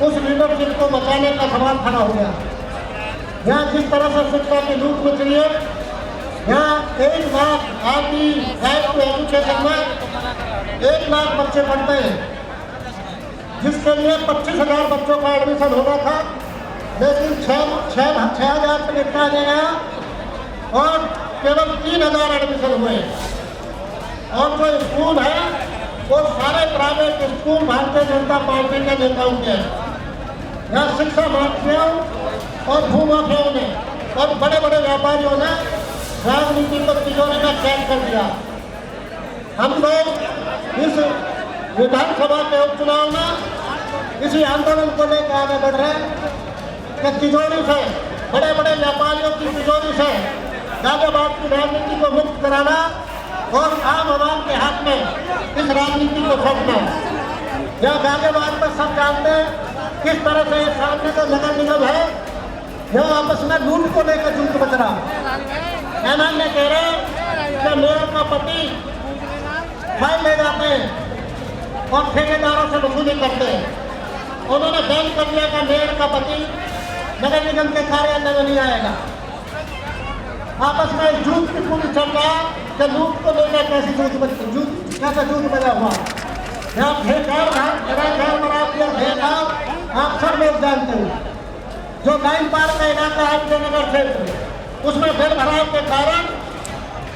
उस लीडरशिप को बचाने का सवाल खड़ा हो गया। यहाँ जिस तरह से शिक्षा की लूट मच रही है, यहाँ 1 लाख आदमी एजुकेशन में 1 लाख बच्चे पढ़ते हैं, जिसके लिए 25,000 बच्चों का एडमिशन होना था, लेकिन 6,000 से निपटा गया और केवल 3,000 एडमिशन हुए। और जो स्कूल है वो सारे private school Bharatiya Janata party के नेताओं के हैं। यहाँ शिक्षा माफियाओं और भूमाफियाओं ने और बड़े बड़े व्यापारियों ने राजनीति को तिजोरी में कैद कर दिया। हम लोग इस विधानसभा के उपचुनाव में इसी आंदोलन को लेकर आगे बढ़ रहे हैं कि तिजोरी से, बड़े बड़े व्यापारियों की तिजोरी से गाजियाबाद की राजनीति को मुक्त कराना और आम आवाम के हाथ में इस राजनीति को सौंपना। यह गाजियाबाद में सब जानते हैं किस तरह से सामने का नगर निगम है, यह आपस में लूट को लेकर जुट बच रहा। एमएलए कह रहे हैं कि मेयर का पति फाइल ले जाते हैं और ठेकेदारों से वसूली करते हैं। उन्होंने बैन कर दिया कि मेयर का पति नगर निगम के कार्यालय में नहीं आएगा। आपस में झूठ की पूरी चल रहा कि लूट को लेकर कैसे झूठ बजा हुआ। यहाँ आप सब लोग जानते हो, जो लाइन पार का इलाका है विजयनगर क्षेत्र, उसमें भीड़ भड़ाव के कारण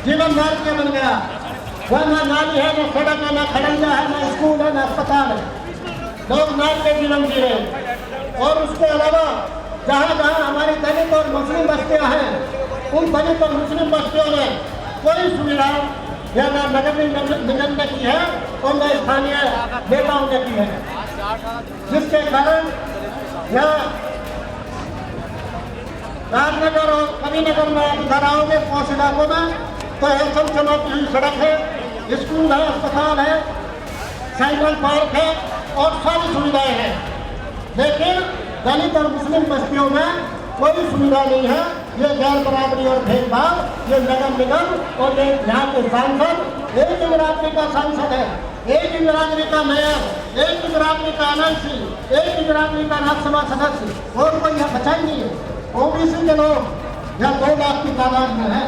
जीवन मार्ग बन गया। वह न नाली है, न सड़क है, न खड़ंजा है, न स्कूल है, न अस्पताल है। लोग नाल के जीवन जी रहे। और उसके अलावा जहाँ जहाँ हमारी दलित और मुस्लिम बस्तियाँ हैं, उन दलित और मुस्लिम बस्तियों में कोई सुविधा या न नगर निगम ने की है और न स्थानीय नेताओं ने की है, जिसके कारण यह राजनगर और कबीरनगर में घराओं में पहुंच इलाकों में तो हलचल चलाती हुई सड़क है, स्कूल है, अस्पताल है, साइकिल पार्क है और सारी सुविधाएं हैं। लेकिन दलित और मुस्लिम बस्तियों में कोई सुविधा नहीं है। ये गैर बराबरी और भेदभाव, ये नगर निगम और ये यहाँ के सांसद एक ही बिरादरी का सांसद है, एक ही बिरादरी का मेयर, एक ही बिरादरी का एमएलसी, एक ही बिरादरी का राज्यसभा सदस्य, और कोई यहाँ बचा ही नहीं है। ओबीसी के लोग यहाँ 2 लाख की तादाद में है।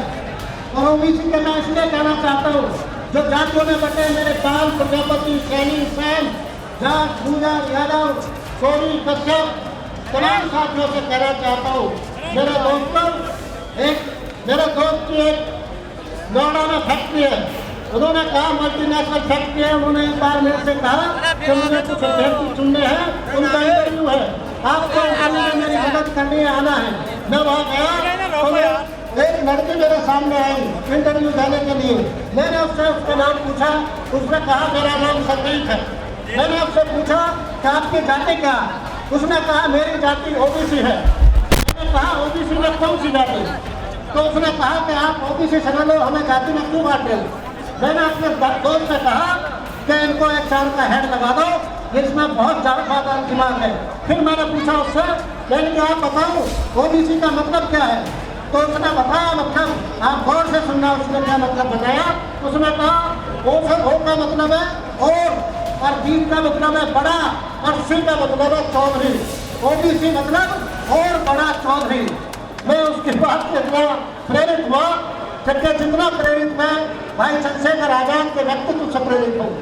और ओबीसी के मैं इसलिए कहना चाहता हूँ, जो जातियों में बटे मेरे पाल, प्रजापति, सैनी, सेन, जाट, पूजा, यादव, सोनी, कश्यप, तमाम साथियों से कहना चाहता हूँ, मेरे दोस्त की एक नोएडा में फैक्ट्री है। उन्होंने कहा मल्टीनेशनल फैक्ट्री है। उन्होंने एक बार मेरे से कहा कि मुझे कुछ अभ्यर्थी चुनने हैं, उनका इंटरव्यू है, आपको मेरी मदद करने आना है। मैं वहाँ गया तो एक लड़की मेरे सामने आई इंटरव्यू देने के लिए। मैंने उससे उसका नाम पूछा, उसने कहा मेरा नाम संदीप है। मैंने उससे पूछा कि आपकी जाति क्या? उसने कहा मेरी जाति ओबीसी है। मैंने कहा ओबीसी में कौन सी जाति? तो उसने कहा कि आप ओबीसी समझ लो, हमें जाति में क्यों बांटे? मैंने अपने दोस्त से कहा कि इनको एक 4 का हेड लगा दो, इसमें बहुत ज़्यादा दिमाग है। फिर मैंने पूछा उससे, मैंने कहा आप बताओ ओबीसी का मतलब क्या है? तो उसने बताया मतलब, आप गौर से सुनना उसने क्या मतलब बताया। उसने कहा ओ का मतलब है और बी का मतलब है बड़ा, और सी का मतलब है चौधरी। ओबीसी मतलब और बड़ा चौधरी। मैं उसकी बात से इतना प्रेरित हुआ, जितना प्रेरित मैं भाई चंद्रशेखर आजाद के व्यक्तित्व से प्रेरित हूँ।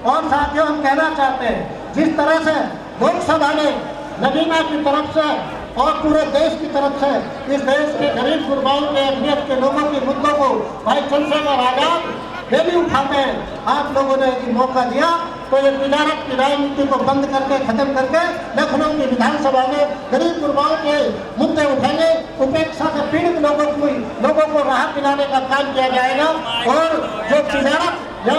और साथियों, हम कहना चाहते हैं, जिस तरह से लोकसभा ने नगीना की तरफ से और पूरे देश की तरफ से इस देश के गरीब गुरबाओं के अहमियत के लोगों के मुद्दों को भाई चंद्रशेखर आजाद डेली उठाते हैं, आप लोगों ने यदि मौका दिया तो ये तिजारत की राजनीति को बंद करके, खत्म करके लखनऊ की विधानसभा में गरीब गुरबाओं के मुद्दे उठाने, उपेक्षा से पीड़ित लोगों को राहत दिलाने का काम किया जाएगा। और जो तिजारत या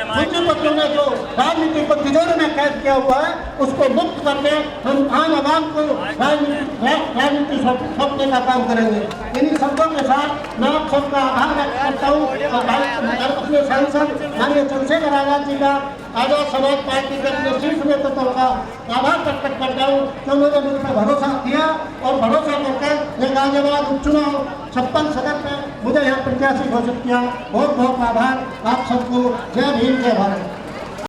पूंजीपतियों ने जो राजनीति को तिजोरी में कैद किया हुआ है, उसको मुक्त करके हम आम आवाम को राजनीति सौंपने का काम करेंगे। इन्हीं शब्दों के साथ मैं आप सबका आभार व्यक्त करता हूँ और अपने सांसद माननीय चंद्रशेखर आजाद जी का, आजाद समाज पार्टी के अपने शीर्ष नेतृत्व का आभार प्रकट करता हूँ कि उन्होंने मुझ पर भरोसा किया और भरोसा करके ये गाजियाबाद उपचुनाव 56 सदन में मुझे यहाँ प्रत्याशी घोषित किया। बहुत बहुत आभार आप सबको। जय भीम, जय भारत।